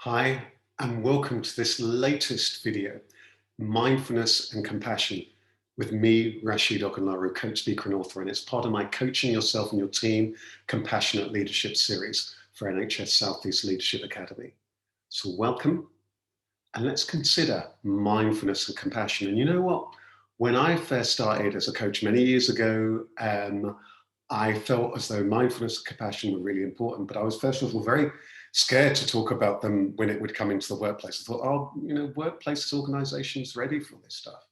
Hi, and welcome to this latest video, Mindfulness and Compassion, with me, Rashid Ogunlaru, coach, speaker, and author, and it's part of my Coaching Yourself and Your Team Compassionate Leadership series for NHS South East Leadership Academy. So welcome, and let's consider mindfulness and compassion. And you know what? When I first started as a coach many years ago, I felt as though mindfulness and compassion were really important, but I was first of all very scared to talk about them when it would come into the workplace. I thought, oh, workplaces, organizations ready for this stuff.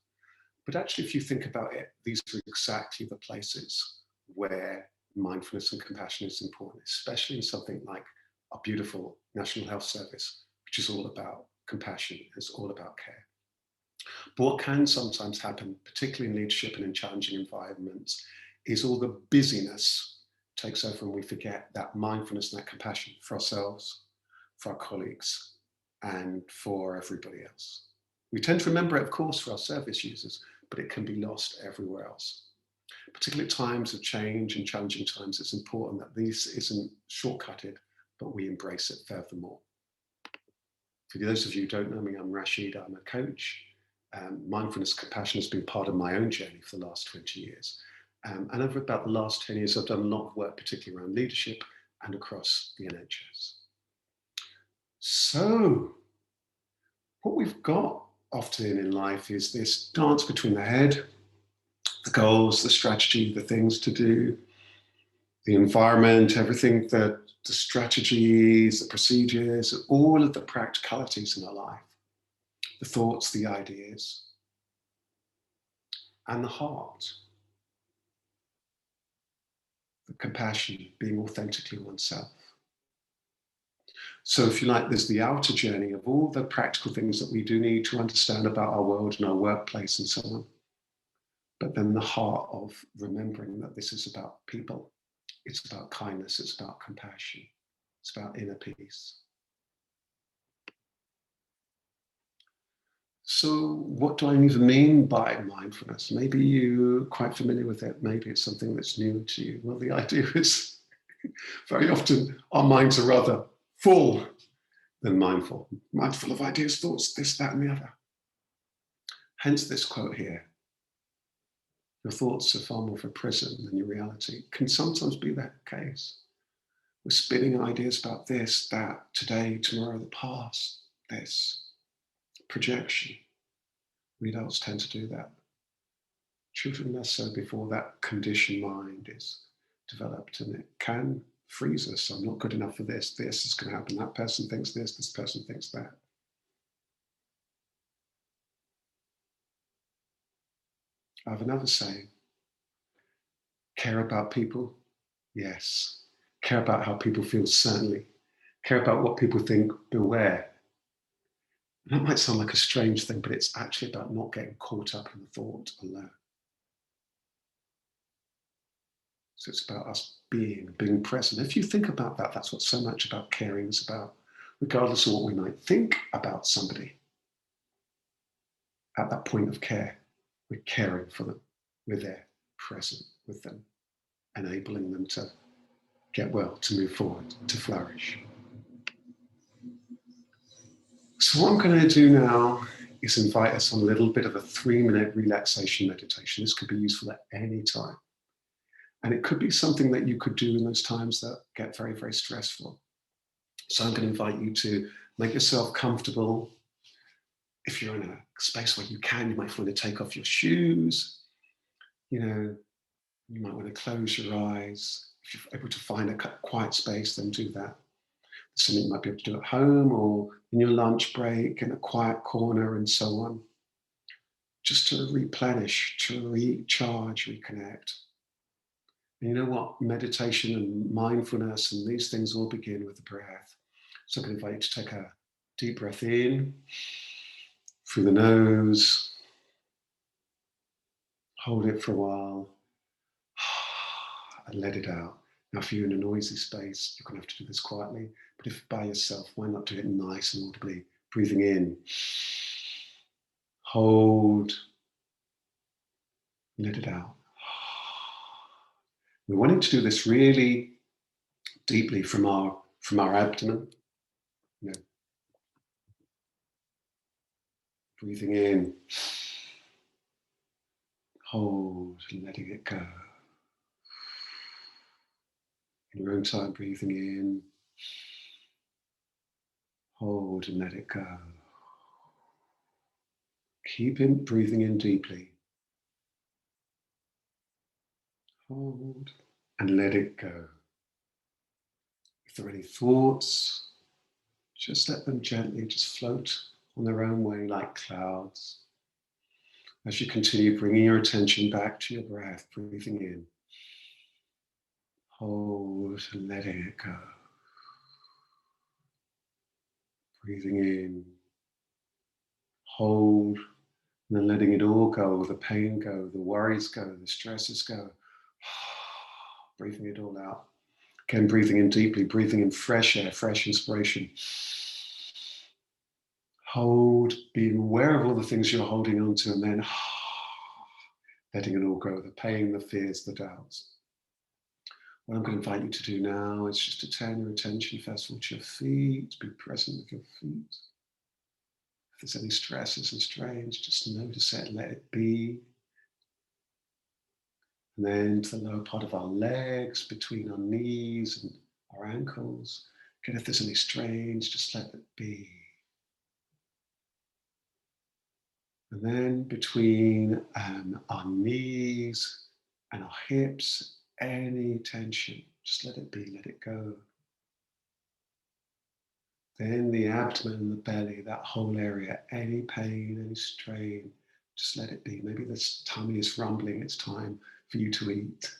But actually, if you think about it, these are exactly the places where mindfulness and compassion is important, especially in something like our beautiful National Health Service, which is all about compassion, it's all about care. But what can sometimes happen, particularly in leadership and in challenging environments, is all the busyness takes over and we forget that mindfulness and that compassion for ourselves, for our colleagues, and for everybody else. We tend to remember it, of course, for our service users, but it can be lost everywhere else. Particularly at times of change and challenging times, it's important that this isn't shortcutted, but we embrace it furthermore. For those of you who don't know me, I'm Rashid, I'm a coach. Mindfulness compassion has been part of my own journey for the last 20 years. And over about the last 10 years, I've done a lot of work, particularly around leadership and across the NHS. So, what we've got often in life is this dance between the head, the goals, the strategy, the things to do, the environment, everything that the strategies, the procedures, all of the practicalities in our life, the thoughts, the ideas, and the heart, the compassion, being authentically oneself. So if you like, there's the outer journey of all the practical things that we do need to understand about our world and our workplace and so on. But then the heart of remembering that this is about people. It's about kindness, it's about compassion, it's about inner peace. So what do I even mean by mindfulness? Maybe you're quite familiar with it. Maybe it's something that's new to you. Well, the idea is very often our minds are rather full than mindful. Mindful of ideas, thoughts, this, that, and the other. Hence this quote here. Your thoughts are far more of a prison than your reality. Can sometimes be that case. We're spinning ideas about this, that, today, tomorrow, the past, this. Projection. We adults tend to do that. Children less so before that conditioned mind is developed, and it can freeze us. I'm not good enough for this. This is going to happen. That person thinks this person thinks that. I have another saying. Care about people? Yes. Care about how people feel? Certainly. Care about what people think? Beware. And that might sound like a strange thing, but it's actually about not getting caught up in the thought alone. So it's about us being present. If you think about that, that's what so much about caring is about, regardless of what we might think about somebody. At that point of care, we're caring for them. We're there, present with them, enabling them to get well, to move forward, to flourish. So what I'm going to do now is invite us on a little bit of a 3-minute relaxation meditation. This could be useful at any time. And it could be something that you could do in those times that get very, very stressful. So I'm going to invite you to make yourself comfortable. If you're in a space where you can, you might want to take off your shoes. You might want to close your eyes. If you're able to find a quiet space, then do that. Something you might be able to do at home or in your lunch break, in a quiet corner and so on. Just to replenish, to recharge, reconnect. And you know what? Meditation and mindfulness and these things all begin with the breath. So I'm going to invite you to take a deep breath in through the nose. Hold it for a while and let it out. Now, if you're in a noisy space, you're going to have to do this quietly. But if by yourself, why not do it nice and audibly? Breathing in, hold, let it out. We're wanting to do this really deeply from our abdomen. Breathing in. Hold and letting it go. In your own time, breathing in. Hold and let it go. Keep breathing in deeply. Hold and let it go. If there are any thoughts, just let them gently just float on their own way like clouds. As you continue bringing your attention back to your breath, breathing in. Hold and letting it go. Breathing in. Hold and then letting it all go, the pain go, the worries go, the stresses go. Breathing it all out. Again, breathing in deeply, breathing in fresh air, fresh inspiration. Hold, being aware of all the things you're holding on to, and then letting it all go, the pain, the fears, the doubts. What I'm going to invite you to do now is just to turn your attention first of all to your feet, be present with your feet. If there's any stresses and strains, just notice it, let it be. And then to the lower part of our legs, between our knees and our ankles. Again, if there's any strains, just let it be. And then between our knees and our hips, any tension, just let it be, let it go. Then the abdomen and the belly, that whole area, any pain, any strain, just let it be. Maybe this tummy is rumbling, it's time for you to eat.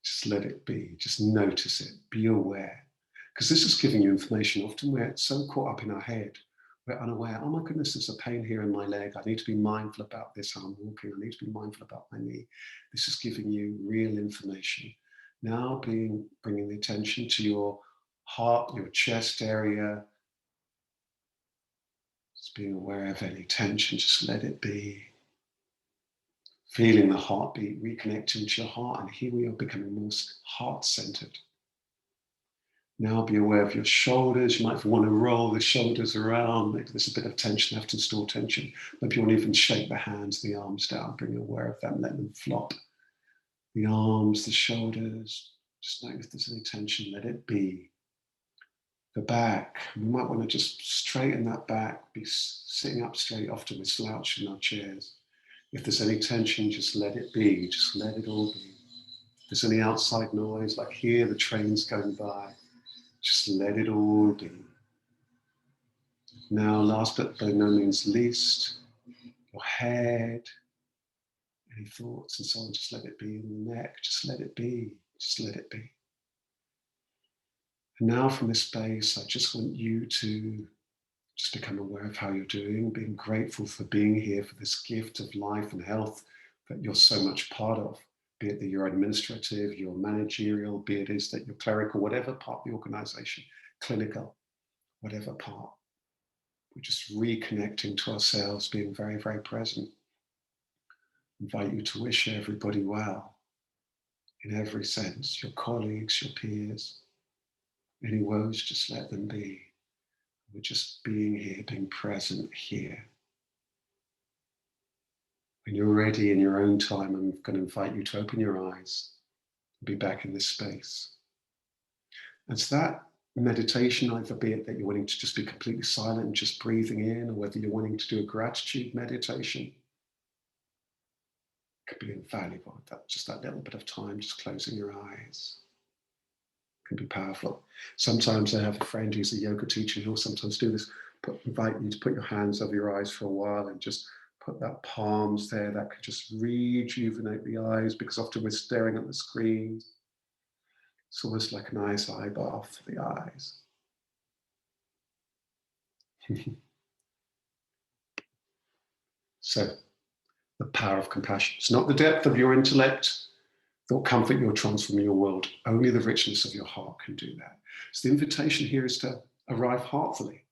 Just let it be, just notice it, be aware. Because this is giving you information. Often we're so caught up in our head, we're unaware. Oh my goodness, there's a pain here in my leg. I need to be mindful about this, how I'm walking. I need to be mindful about my knee. This is giving you real information. Now bringing the attention to your heart, your chest area. Just being aware of any tension, just let it be. Feeling the heartbeat, reconnecting to your heart, and here we are becoming more heart-centered. Now be aware of your shoulders. You might want to roll the shoulders around. Maybe there's a bit of tension left and store tension. Maybe you want to even shake the hands, the arms down. Bring aware of them, let them flop. The arms, the shoulders. Just note if there's any tension, let it be. The back, we might want to just straighten that back, be sitting up straight. Often we slouch in our chairs. If there's any tension, just let it be. Just let it all be. If there's any outside noise, like here, the train's going by, just let it all be. Now, last but by no means least, your head, any thoughts and so on, just let it be. In the neck, just let it be. Just let it be. And now from this space, I just want you to just become aware of how you're doing, being grateful for being here, for this gift of life and health that you're so much part of, be it that you're administrative, you're managerial, be it is that you're clerical, whatever part of the organization, clinical, whatever part. We're just reconnecting to ourselves, being very, very present. Invite you to wish everybody well in every sense, your colleagues, your peers. Any woes, just let them be. We're just being here, being present here. When you're ready in your own time, I'm going to invite you to open your eyes and be back in this space. And so that meditation, either be it that you're wanting to just be completely silent and just breathing in, or whether you're wanting to do a gratitude meditation, could be invaluable. Just that little bit of time, just closing your eyes, can be powerful. Sometimes I have a friend who's a yoga teacher who'll sometimes do this, invite you to put your hands over your eyes for a while and just put that palms there. That could just rejuvenate the eyes, because often we're staring at the screen. It's almost like a nice eye bath for the eyes. So, the power of compassion. It's not the depth of your intellect that will comfort you or transform your world. Only the richness of your heart can do that. So the invitation here is to arrive heartfully.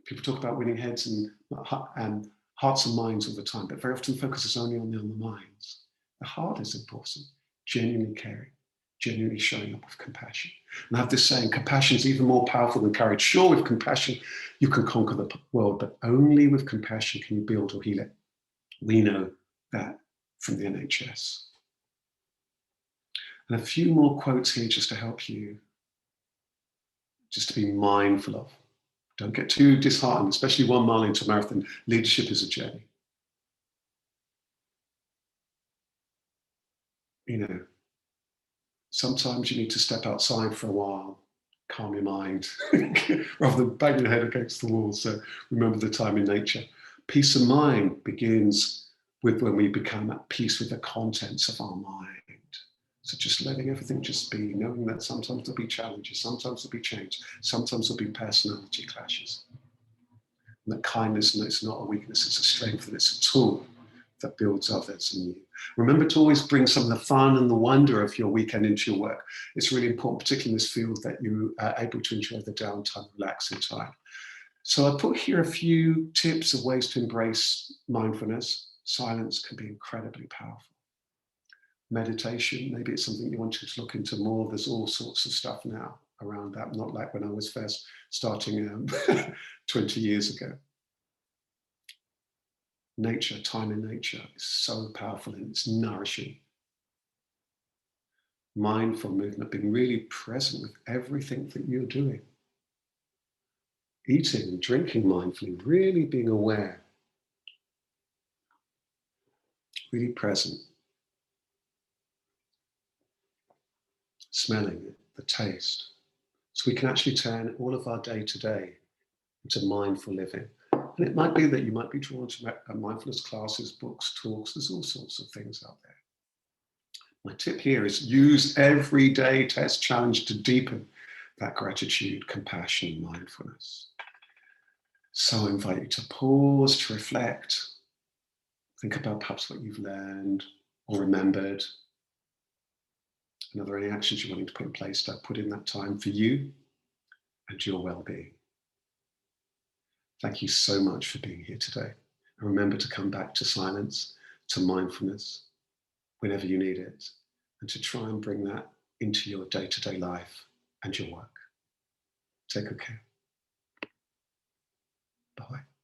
People talk about winning heads and hearts and minds all the time, but very often focuses only on the minds. The heart is important, genuinely caring. genuinely showing up with compassion. And I have this saying, compassion is even more powerful than courage. Sure, with compassion, you can conquer the world, but only with compassion can you build or heal it. We know that from the NHS. And a few more quotes here just to help you, just to be mindful of. Don't get too disheartened, especially 1 mile into a marathon. Leadership is a journey. You know, sometimes you need to step outside for a while, calm your mind, rather than bang your head against the wall. So remember the time in nature. Peace of mind begins with when we become at peace with the contents of our mind. So just letting everything just be, knowing that sometimes there'll be challenges, sometimes there'll be change, sometimes there'll be personality clashes. And that kindness, and it's not a weakness, it's a strength, and it's a tool that builds others and you. Remember to always bring some of the fun and the wonder of your weekend into your work. It's really important, particularly in this field, that you are able to enjoy the downtime, relaxing time. So I put here a few tips of ways to embrace mindfulness. Silence can be incredibly powerful. Meditation, maybe it's something you want to look into more. There's all sorts of stuff now around that, not like when I was first starting 20 years ago. Nature, time in nature is so powerful and it's nourishing. Mindful movement, being really present with everything that you're doing. Eating and drinking mindfully, really being aware, really present. Smelling it, the taste. So we can actually turn all of our day-to-day into mindful living. And it might be that you might be drawn to mindfulness classes, books, talks. There's all sorts of things out there. My tip here is use everyday test challenge to deepen that gratitude, compassion, and mindfulness. So I invite you to pause, to reflect, think about perhaps what you've learned or remembered. And are there any actions you're wanting to put in place to put in that time for you and your well-being? Thank you so much for being here today. And remember to come back to silence, to mindfulness, whenever you need it, and to try and bring that into your day-to-day life and your work. Take good care. Bye-bye.